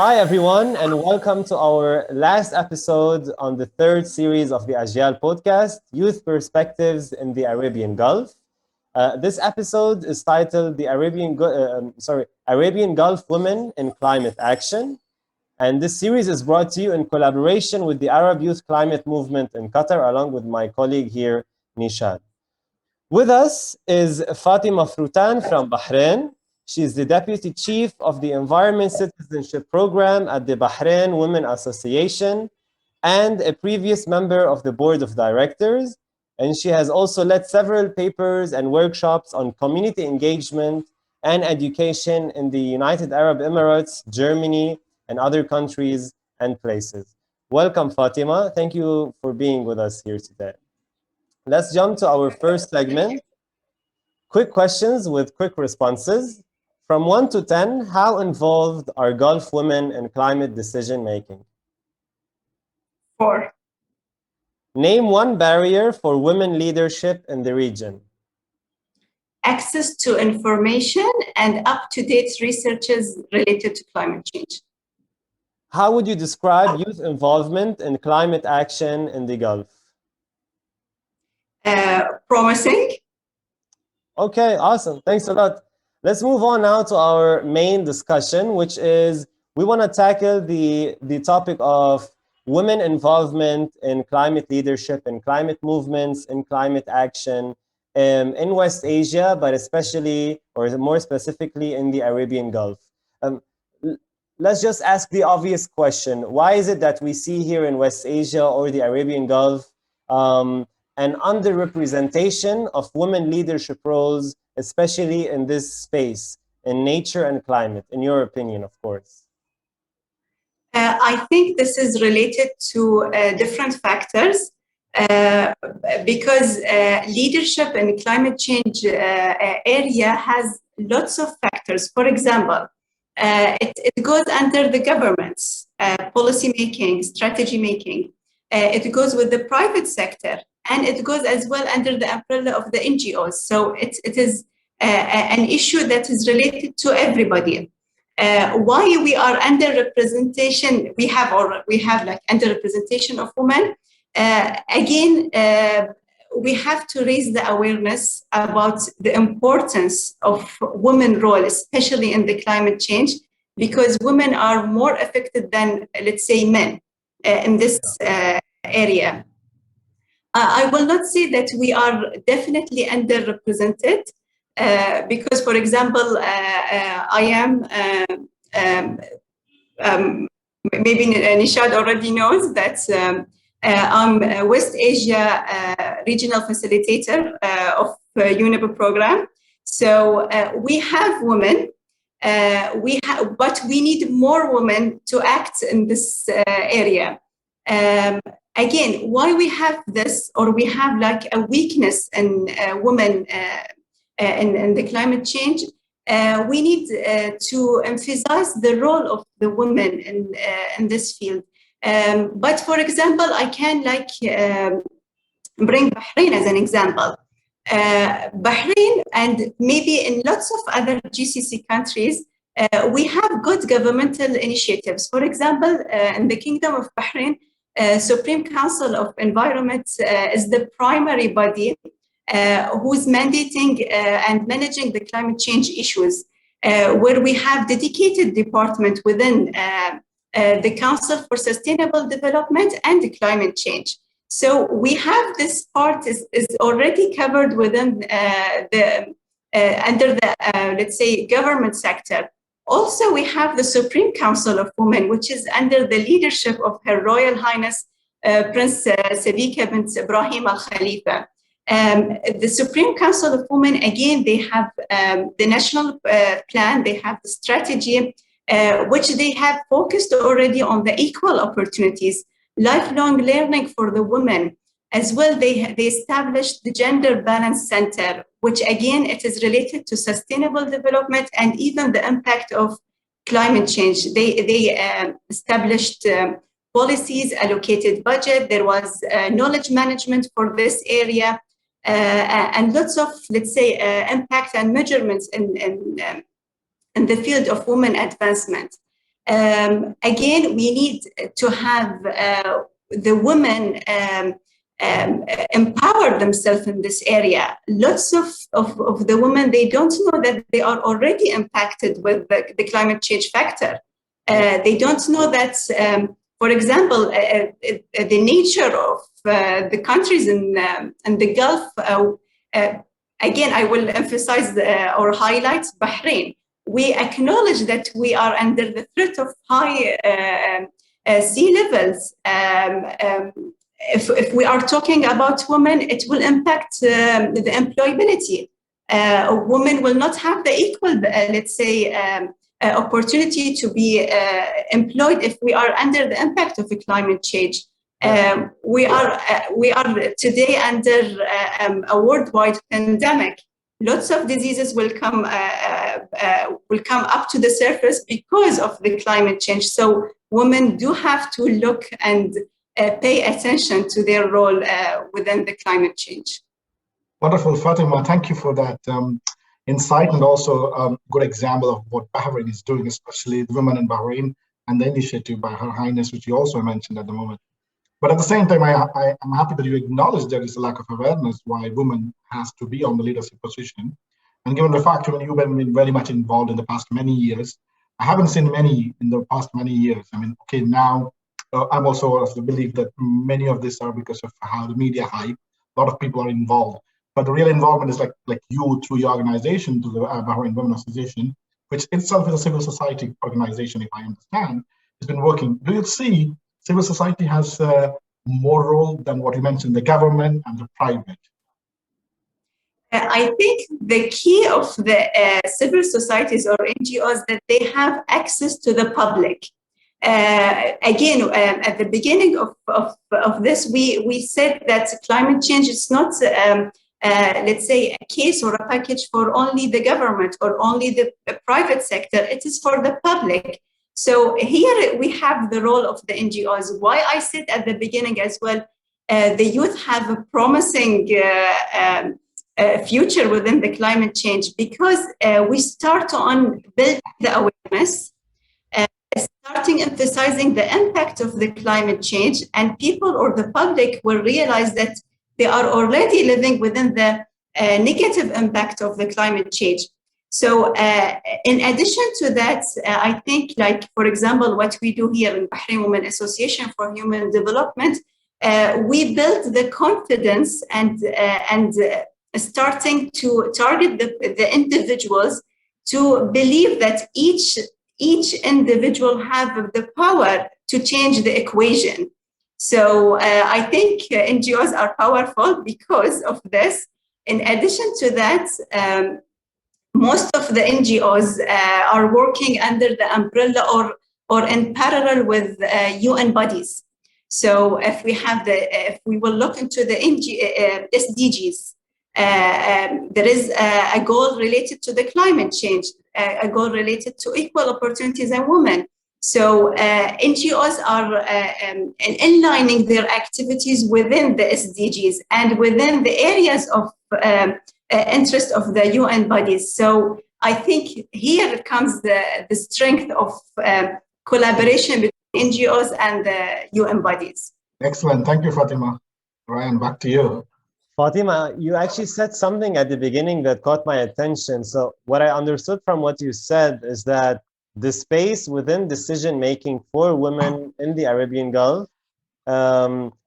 Hi, everyone, and welcome to our last episode on the third series of the Ajyal podcast, Youth Perspectives in the Arabian Gulf. This episode is titled "The Arabian Gulf Women in Climate Action," and this series is brought to you in collaboration with the Arab Youth Climate Movement in Qatar, along with my colleague here, Nishad. With us is Fatema Frutan from Bahrain. She's the Deputy Chief of the Environment Citizenship Program at the Bahrain Women Association and a previous member of the Board of Directors. And she has also led several papers and workshops on community engagement and education in the United Arab Emirates, Germany, and other countries and places. Welcome, Fatima. Thank you for being with us here today. Let's jump to our first segment. Quick questions with quick responses. From 1 to 10, how involved are Gulf women in climate decision making? 4. Name one barrier for women leadership in the region. Access to information and up-to-date researches related to climate change. How would you describe youth involvement in climate action in the Gulf? Promising. Okay, awesome. Thanks a lot. Let's move on now to our main discussion, which is we want to tackle the topic of women involvement in climate leadership and climate movements in climate action in West Asia, but especially, or more specifically, in the Arabian Gulf. Let's just ask the obvious question. Why is it that we see here in West Asia or the Arabian Gulf an underrepresentation of women leadership roles, especially in this space, in nature and climate, in your opinion, of course? I think this is related to different factors because leadership in climate change area has lots of factors. For example, it goes under the governments, policy making, strategy making. It goes with the private sector, and it goes as well under the umbrella of the NGOs. So it is an issue that is related to everybody. Why we are underrepresentation? We have like underrepresentation of women. Again, we have to raise the awareness about the importance of women's role, especially in the climate change, because women are more affected than, let's say, men in this area. I will not say that we are definitely underrepresented because, for example, I am, maybe Nishad already knows that I'm a West Asia regional facilitator of UNEP program. So we have women, but we need more women to act in this area. Again, why we have this, or we have like a weakness in women in the climate change, we need to emphasize the role of the women in this field. But for example, I can bring Bahrain as an example. Bahrain and maybe in lots of other GCC countries, we have good governmental initiatives. For example, in the Kingdom of Bahrain, Supreme Council of Environment is the primary body who's mandating and managing the climate change issues, where we have dedicated department within the Council for Sustainable Development and Climate Change. So we have this part is already covered within under the let's say government sector. Also, we have the Supreme Council of Women, which is under the leadership of Her Royal Highness Prince Sabika bint Ibrahim Al Khalifa. The Supreme Council of Women, again, they have the national plan, they have the strategy, which they have focused already on the equal opportunities, lifelong learning for the women. As well, they established the Gender Balance Center, which again, it is related to sustainable development and even the impact of climate change. They established policies, allocated budget. There was knowledge management for this area, and lots of, let's say, impact and measurements in the field of women advancement. Again, we need to have the women empower themselves in this area. Lots of the women, they don't know that they are already impacted with the climate change factor. They don't know that, for example, the nature of the countries in the Gulf. Again, I will emphasize or highlight Bahrain. We acknowledge that we are under the threat of high sea levels. If we are talking about women, it will impact the employability. Women will not have the equal, let's say, opportunity to be employed if we are under the impact of the climate change. We are today under a worldwide pandemic. Lots of diseases will come up to the surface because of the climate change. So women do have to look and pay attention to their role within the climate change. Wonderful, Fatima. Thank you for that insight, and also a good example of what Bahrain is doing, especially the women in Bahrain and the initiative by Her Highness, which you also mentioned at the moment. But at the same time, I'm happy that you acknowledge there is a lack of awareness why women has to be on the leadership position. And given the fact that you've been very much involved in the past many years, I haven't seen many in the past many years. I mean, okay, now I'm also of the belief that many of this are because of how the media hype. A lot of people are involved. But the real involvement is like you through your organization, to the Bahrain Women Association, which itself is a civil society organization, if I understand, has been working. Do you see civil society has more role than what you mentioned, the government and the private? I think the key of the civil societies or NGOs that they have access to the public. Again, at the beginning of this, we said that climate change is not, let's say, a case or a package for only the government or only the private sector. It is for the public. So here we have the role of the NGOs. Why I said at the beginning as well, the youth have a promising future within the climate change, because we start on building the awareness, starting emphasizing the impact of the climate change, and people or the public will realize that they are already living within the negative impact of the climate change. So in addition to that, I think, like, for example, what we do here in Bahrain Women Association for Human Development, we build the confidence and starting to target the individuals to believe that each individual have the power to change the equation. So I think NGOs are powerful because of this. In addition to that, most of the NGOs are working under the umbrella or in parallel with UN bodies. So if we will look into the SDGs, there is a goal related to the climate change, a goal related to equal opportunities in women. So NGOs are aligning their activities within the SDGs and within the areas of interest of the UN bodies. So I think here comes the strength of collaboration between NGOs and the UN bodies. Excellent. Thank you, Fatima. Ryan, back to you. Fatima, you actually said something at the beginning that caught my attention. So what I understood from what you said is that the space within decision-making for women in the Arabian Gulf,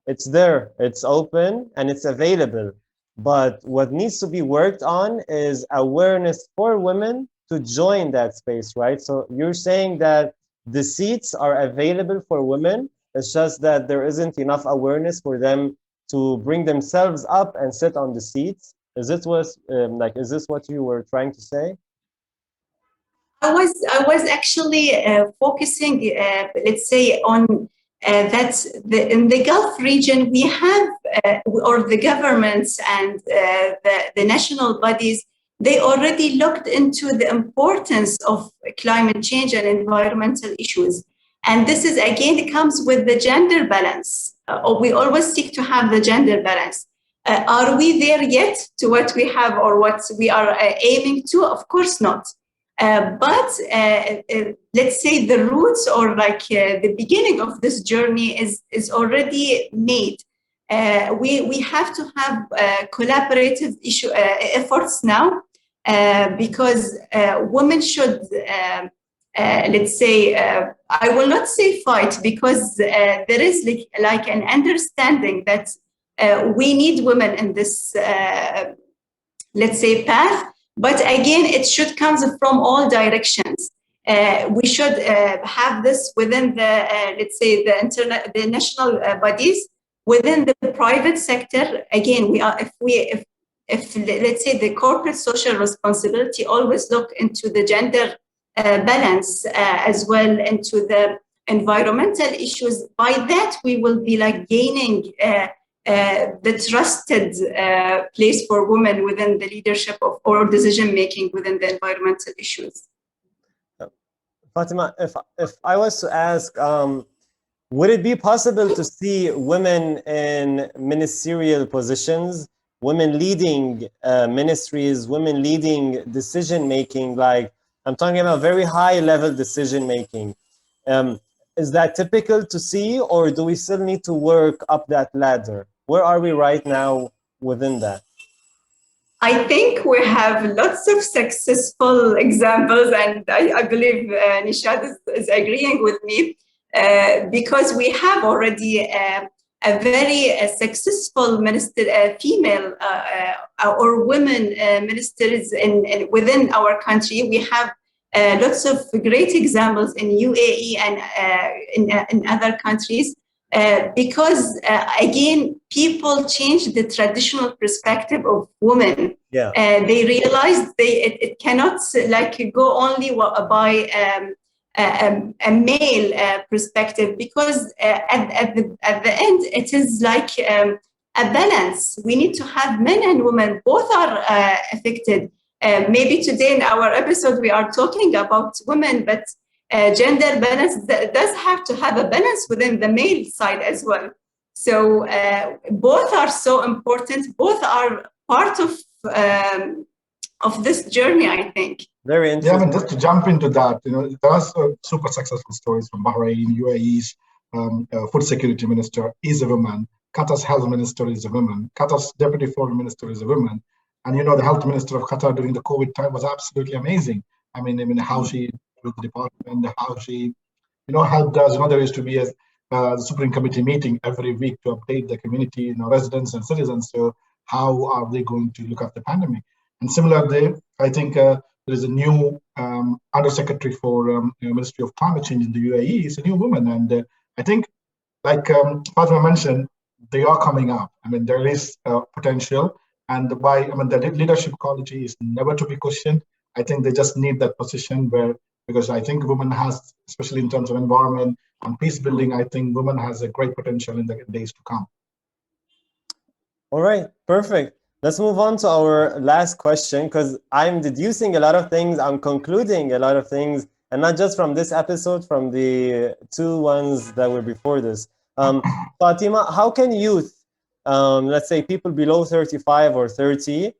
it's there, it's open, and it's available. But what needs to be worked on is awareness for women to join that space, right? So you're saying that the seats are available for women, it's just that there isn't enough awareness for them to bring themselves up and sit on the seats. Is this what you were trying to say? I was actually focusing, let's say, on that in the Gulf region we have, or the governments and the national bodies, they already looked into the importance of climate change and environmental issues. And this is, again, it comes with the gender balance. We always seek to have the gender balance. Are we there yet to what we have or what we are aiming to? Of course not. But let's say the roots or the beginning of this journey is already made. We have to have collaborative efforts now because women should, let's say, I will not say fight because there is like an understanding that we need women in this, let's say, path. But again, it should come from all directions. We should have this within the, let's say, the national bodies, within the private sector. Again, we are if let's say the corporate social responsibility always look into the gender balance as well into the environmental issues. By that, we will be like gaining the trusted place for women within the leadership of or decision making within the environmental issues. Fatima, if I was to ask, would it be possible to see women in ministerial positions, women leading ministries, women leading decision making? Like I'm talking about very high level decision making. Is that typical to see, or do we still need to work up that ladder? Where are we right now within that? I think we have lots of successful examples, and I believe Nishad is agreeing with me because we have already a very successful female or women ministers within our country. We have lots of great examples in UAE and in other countries. Because again, people change the traditional perspective of women. Yeah. They realize it cannot go only by a male perspective, because at the end it is like a balance. We need to have men and women both are affected. Maybe today in our episode we are talking about women, but gender balance does have to have a balance within the male side as well. So both are so important. Both are part of this journey, I think. Very interesting. Yeah, I mean, just to jump into that, there are super successful stories from Bahrain. UAE's food security minister is a woman. Qatar's health minister is a woman. Qatar's deputy foreign minister is a woman. And the health minister of Qatar during the COVID time was absolutely amazing. I mean how she with the department, how she, helped us. There used to be a Supreme Committee meeting every week to update the community, residents and citizens. So how are they going to look at the pandemic? And similarly, I think there is a new undersecretary for Ministry of Climate Change in the UAE. It's a new woman, and I think, like Fatima mentioned, they are coming up. I mean, there is potential, and the leadership quality is never to be questioned. I think they just need that position because I think women has, especially in terms of environment and peace building, I think women has a great potential in the days to come. All right, perfect. Let's move on to our last question, because I'm deducing a lot of things, I'm concluding a lot of things, and not just from this episode, from the two ones that were before this. Fatima, how can youth, let's say people below 35 or 30,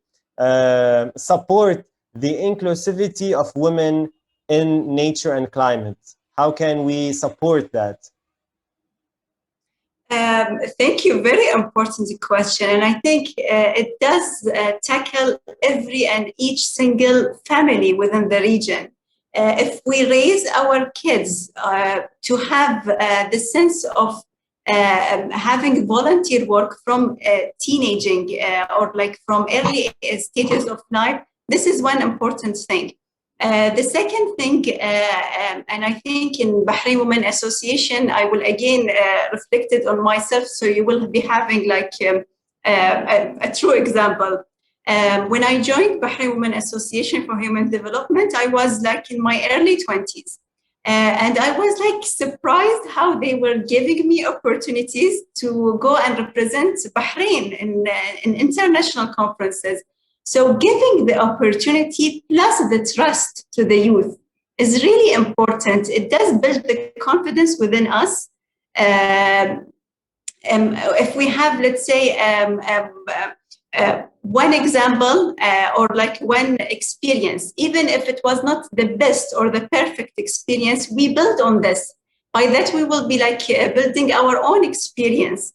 support the inclusivity of women in nature and climate? How can we support that? Thank you. Very important question. And I think it does tackle every and each single family within the region. If we raise our kids to have the sense of having volunteer work from teenaging or from early stages of life, this is one important thing. The second thing, and I think in Bahrain Women Association, I will again reflect it on myself, so you will be having a true example. When I joined Bahrain Women Association for Human Development, I was in my early 20s. And I was surprised how they were giving me opportunities to go and represent Bahrain in international conferences. So giving the opportunity plus the trust to the youth is really important. It does build the confidence within us. If we have, let's say, one example or like one experience, even if it was not the best or the perfect experience, we build on this. By that, we will be like building our own experience.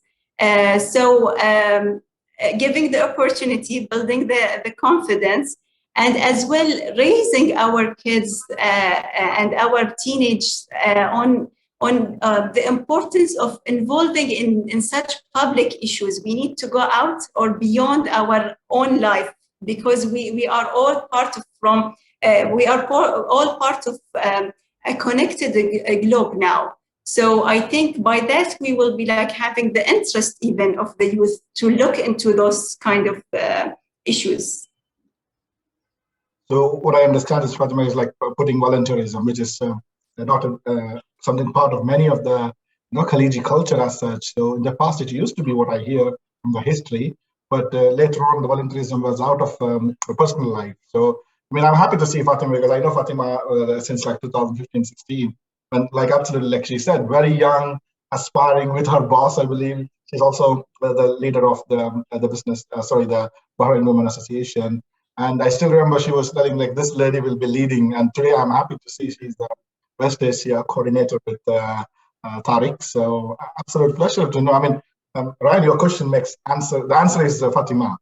Giving the opportunity, building the confidence, and as well raising our kids and our teenage on the importance of involving in such public issues. We need to go out or beyond our own life, because we are all part of all part of a connected globe now. So I think by that we will be like having the interest even of the youth to look into those kind of issues. So what I understand is, Fatima, is like putting volunteerism, which is not something part of many of the collegiate culture as such. So in the past, it used to be what I hear from the history, but later on, the volunteerism was out of personal life. So I mean, I'm happy to see Fatima, because I know Fatima since like 2015, 16, and like absolutely, like she said, very young, aspiring with her boss, I believe. She's also the leader of the business, the Bahrain Women Association. And I still remember she was telling like this lady will be leading. And today I'm happy to see she's the West Asia coordinator with Tariq. So absolute pleasure to know. I mean, Ryan, your question makes answer. The answer is Fatima.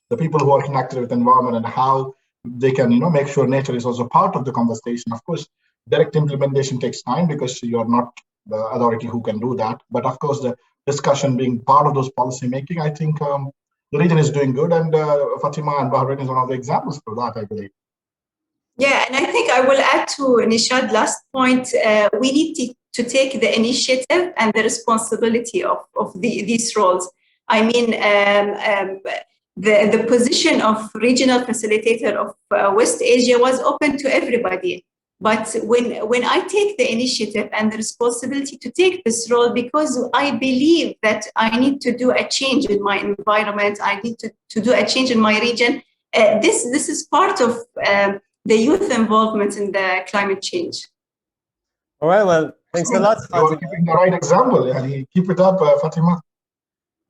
The people who are connected with the environment and how they can, make sure nature is also part of the conversation. Of course, direct implementation takes time because you're not the authority who can do that. But of course, the discussion being part of those policy making, I think the region is doing good, and Fatima and Bahrain is one of the examples for that, I believe. Yeah, and I think I will add to Nishad's last point. We need to take the initiative and the responsibility of these roles. I mean, the position of regional facilitator of West Asia was open to everybody. But when I take the initiative and the responsibility to take this role, because I believe that I need to do a change in my environment, I need to do a change in my region, this is part of the youth involvement in the climate change. All right, well, thanks a lot, Fatima. You're keeping the right example. Keep it up, Fatima.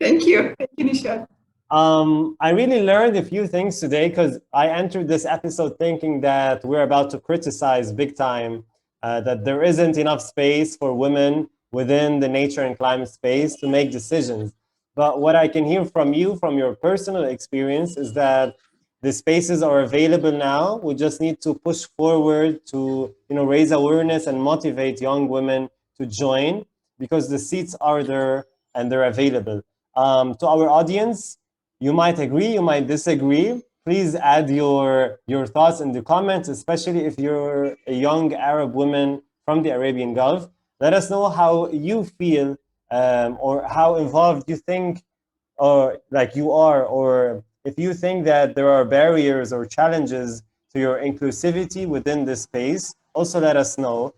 Thank you. Thank you, Nishad. I really learned a few things today, because I entered this episode thinking that we're about to criticize big time, that there isn't enough space for women within the nature and climate space to make decisions. But what I can hear from you, from your personal experience, is that the spaces are available now. We just need to push forward to raise awareness and motivate young women to join, because the seats are there and they're available. To our audience, you might agree, you might disagree. Please add your thoughts in the comments, especially if you're a young Arab woman from the Arabian Gulf. Let us know how you feel, or how involved you think, or like you are, or if you think that there are barriers or challenges to your inclusivity within this space. Also let us know,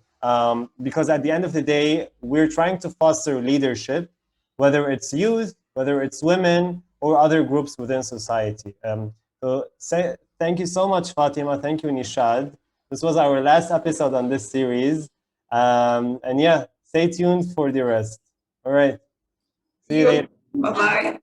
because at the end of the day, we're trying to foster leadership, whether it's youth, whether it's women, or other groups within society. Thank you so much, Fatima. Thank you, Nishad. This was our last episode on this series. And yeah, stay tuned for the rest. All right. See you later. Bye-bye.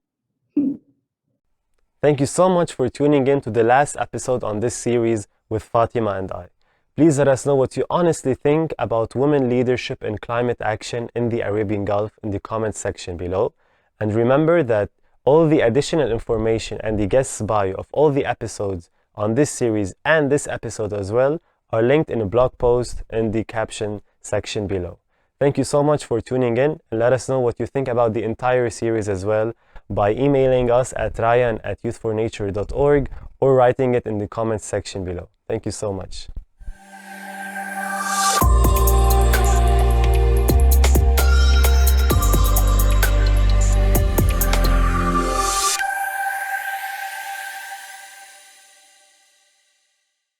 Thank you so much for tuning in to the last episode on this series with Fatima and I. Please let us know what you honestly think about women leadership and climate action in the Arabian Gulf in the comments section below. And remember that all the additional information and the guest bio of all the episodes on this series and this episode as well are linked in a blog post in the caption section below. Thank you so much for tuning in, and let us know what you think about the entire series as well by emailing us at ryan@youthfornature.org or writing it in the comments section below. Thank you so much.